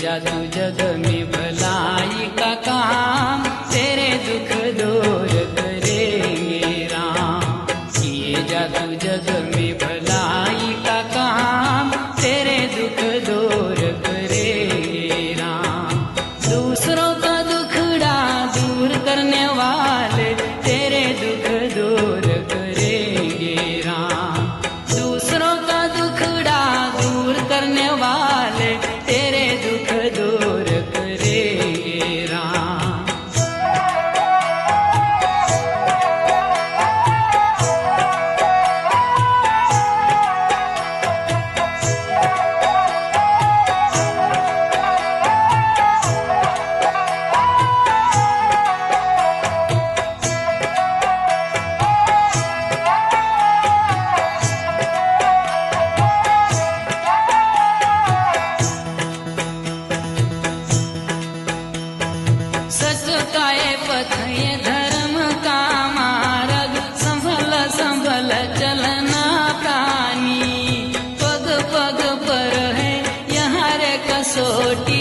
जा तू जग में भलाई का काम, तेरे दुख दूर करेंगे राम। किए जा तू जग में भलाई का काम, तेरे दुख दूर करेंगे राम। दूसरों का दुखड़ा दूर करने वाले, तेरे दुख दूर करेंगे राम। दूसरों का दुखड़ा दूर करने वाले, तेरे दुख दूर करेंगे राम। सच का ये पथ ये धर्म का मार्ग, संभल संभल चलना प्राणी। पग पग पर है यहाँ रे कसोटी,